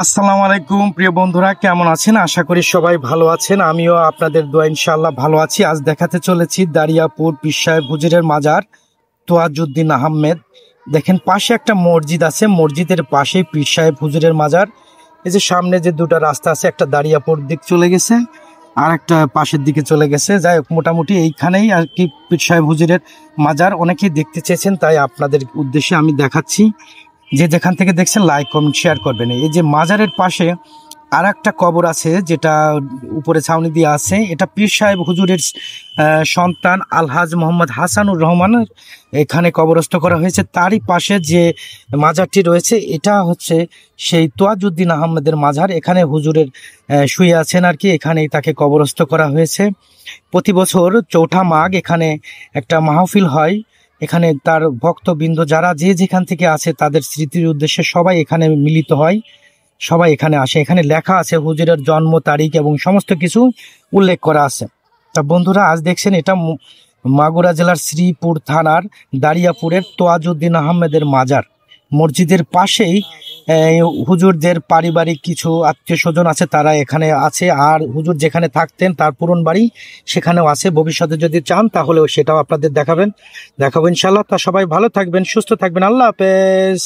আসসালামু আলাইকুম প্রিয় বন্ধুরা, কেমন আছেন? আশা করি সবাই ভালো আছেন। আমিও আপনাদের দোয়া ইনশাআল্লাহ ভালো আছি। আজ দেখাতে চলেছি দারিয়াপুর পীর সাহেব হুজুরের মাজার তোয়াজউদ্দিন আহমেদ। দেখেন পাশে একটা মসজিদ আছে, মসজিদের পাশেই পীর সাহেব হুজুরের মাজার। এই যে সামনে যে দুটো রাস্তা আছে, একটা দারিয়াপুর দিক চলে গেছে আর একটা পাশের দিকে চলে গেছে। যাই হোক, মোটামুটি এইখানেই আর কি পীর সাহেব হুজুরের মাজার। অনেকেই দেখতে চেয়েছেন, তাই আপনাদের উদ্দেশ্যে আমি দেখাচ্ছি। যে যেখান থেকে দেখছেন লাইক কমেন্ট শেয়ার করবেন। এই যে মাজারের পাশে আর একটা কবর আছে, যেটা উপরে ছাউনি দিয়ে আছে। এটা পীর সাহেব হুজুরের সন্তান আলহাজ মোহাম্মদ হাসানুর রহমানের এখানে কবরস্থ করা হয়েছে। তারই পাশে যে মাজারটি রয়েছে, এটা হচ্ছে সেই তোয়াজউদ্দিন আহমেদের মাজার। এখানে হুজুরের শুয়ে আছেন আর কি, এখানেই তাকে কবরস্থ করা হয়েছে। প্রতি বছর চৌঠা মাঘ এখানে একটা মাহফিল হয়। এখানে তার ভক্তবৃন্দ যারা যে যেখান থেকে আছে, তাদের স্মৃতির উদ্দেশ্যে সবাই এখানে মিলিত হয়, সবাই এখানে আসে। এখানে লেখা আছে হুজুরের জন্ম তারিখ এবং সমস্ত কিছু উল্লেখ করা আছে। তা বন্ধুরা, আজ দেখছেন এটা মাগুরা জেলার শ্রীপুর থানার দারিয়াপুরের তোয়াজউদ্দিন আহমেদের মাজার। মসজিদের পাশেই হুজুরদের পারিবারিক কিছু আত্মীয় স্বজন আছে, তারা এখানে আছে। আর হুজুর যেখানে থাকতেন তার পুরন বাড়ি সেখানেও আছে। ভবিষ্যতে যদি চান তাহলেও সেটাও আপনাদের দেখাবো ইনশাল্লাহ। তা সবাই ভালো থাকবেন, সুস্থ থাকবেন। আল্লাহ হাফেজ।